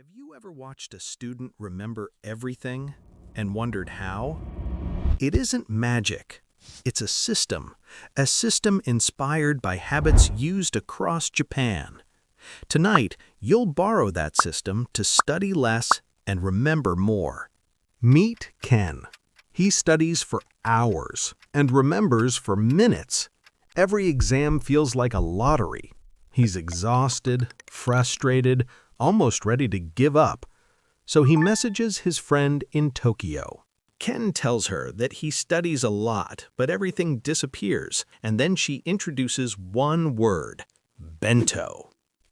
Have you ever watched a student remember everything and wondered how? It isn't magic. It's a system inspired by habits used across Japan. Tonight, you'll borrow that system to study less and remember more. Meet Ken. He studies for hours and remembers for minutes. Every exam feels like a lottery. He's exhausted, frustrated, almost ready to give up. So he messages his friend in Tokyo. Ken tells her that he studies a lot, but everything disappears, and then she introduces one word: bento.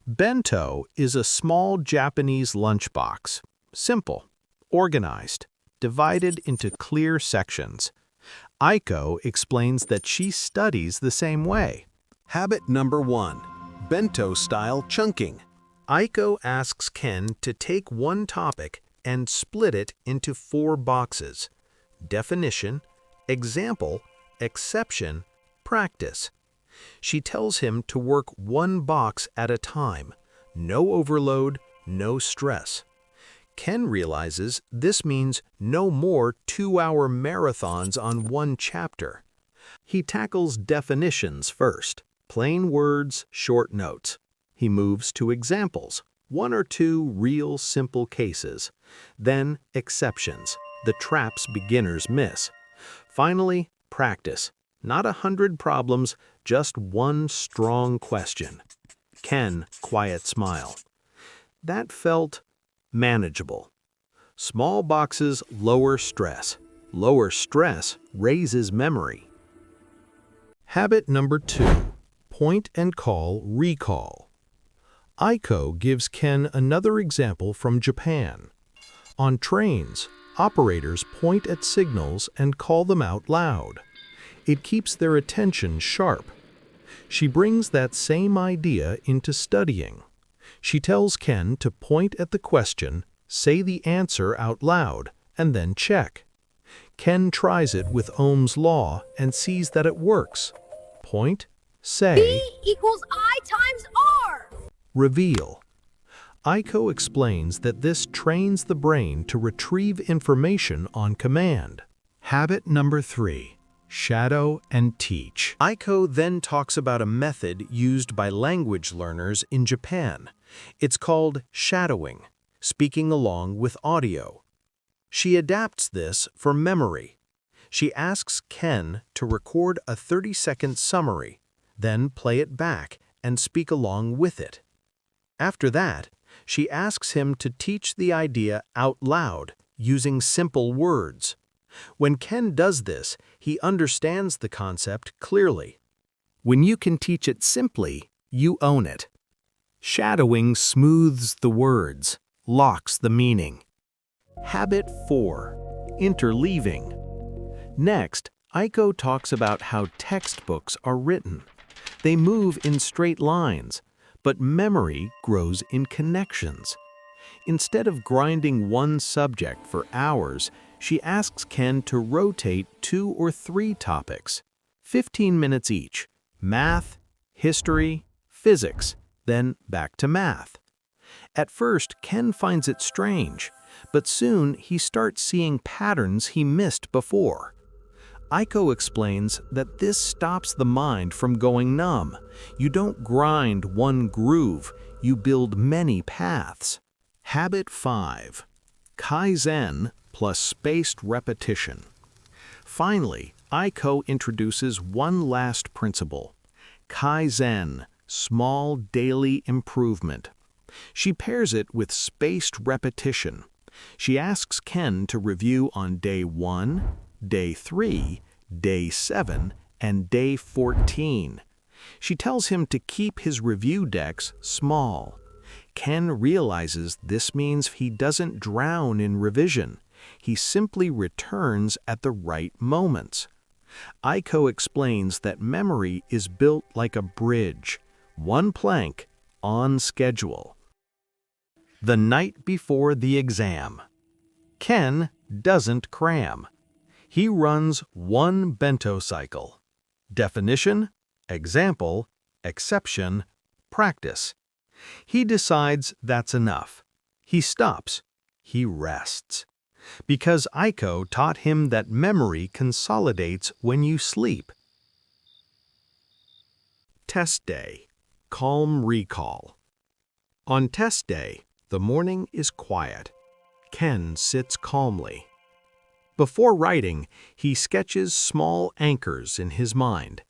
Bento is a small Japanese lunchbox. Simple, organized, divided into clear sections. Aiko explains that she studies the same way. Habit number 1. Bento-style chunking. Aiko asks Ken to take one topic and split it into 4 boxes: definition, example, exception, practice. She tells him to work one box at a time. No overload, no stress. Ken realizes this means no more 2-hour marathons on one chapter. He tackles definitions first, plain words, short notes. He moves to examples, 1 or 2 real simple cases. Then exceptions, the traps beginners miss. Finally, practice. Not 100 problems, just one strong question. Ken, quiet smile. That felt manageable. Small boxes lower stress. Lower stress raises memory. Habit number 2. Point and call recall. Aiko gives Ken another example from Japan. On trains, operators point at signals and call them out loud. It keeps their attention sharp. She brings that same idea into studying. She tells Ken to point at the question, say the answer out loud, and then check. Ken tries it with Ohm's law and sees that it works. Point, say, V equals I times R. Reveal. Aiko explains that this trains the brain to retrieve information on command. Habit number 3. Shadow and teach. Aiko then talks about a method used by language learners in Japan. It's called shadowing, speaking along with audio. She adapts this for memory. She asks Ken to record a 30-second summary, then play it back and speak along with it. After that, she asks him to teach the idea out loud using simple words. When Ken does this, he understands the concept clearly. When you can teach it simply, you own it. Shadowing smooths the words, locks the meaning. Habit 4. Interleaving. Next, Aiko talks about how textbooks are written. They move in straight lines, but memory grows in connections. Instead of grinding one subject for hours, she asks Ken to rotate 2 or 3 topics, 15 minutes each: math, history, physics, then back to math. At first, Ken finds it strange, but soon he starts seeing patterns he missed before. Aiko explains that this stops the mind from going numb. You don't grind one groove, you build many paths. Habit 5. Kaizen plus spaced repetition. Finally, Aiko introduces one last principle: Kaizen, small daily improvement. She pairs it with spaced repetition. She asks Ken to review on day 1, day 3, day 7, and day 14. She tells him to keep his review decks small. Ken realizes this means he doesn't drown in revision. He simply returns at the right moments. Aiko explains that memory is built like a bridge, one plank, on schedule. The night before the exam. Ken doesn't cram. He runs one bento cycle: definition, example, exception, practice. He decides that's enough. He stops. He rests. Because Aiko taught him that memory consolidates when you sleep. Test day. Calm recall. On test day, the morning is quiet. Ken sits calmly. Before writing, he sketches small anchors in his mind.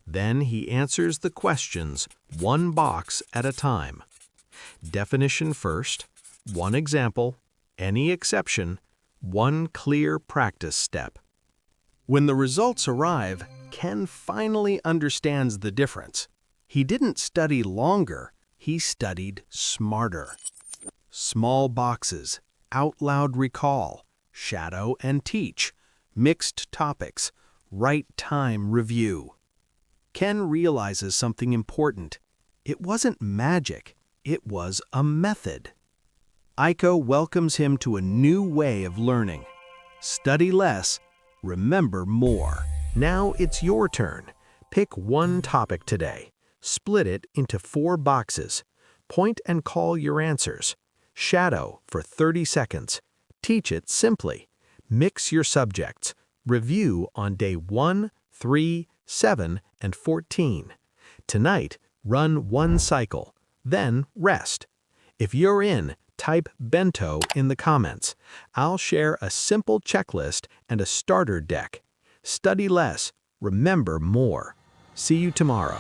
Then he answers the questions one box at a time. Definition first, one example, any exception, one clear practice step. When the results arrive, Ken finally understands the difference. He didn't study longer, he studied smarter. Small boxes, out loud recall, shadow and teach, mixed topics, right time review. Ken realizes something important. It wasn't magic, it was a method. Aiko welcomes him to a new way of learning. Study less, remember more. Now it's your turn. Pick one topic today. Split it into 4 boxes. Point and call your answers. Shadow for 30 seconds. Teach it simply. Mix your subjects. Review on day 1, 3, 7, and 14. Tonight, run 1 cycle. Then rest. If you're in, type Bento in the comments. I'll share a simple checklist and a starter deck. Study less, remember more. See you tomorrow.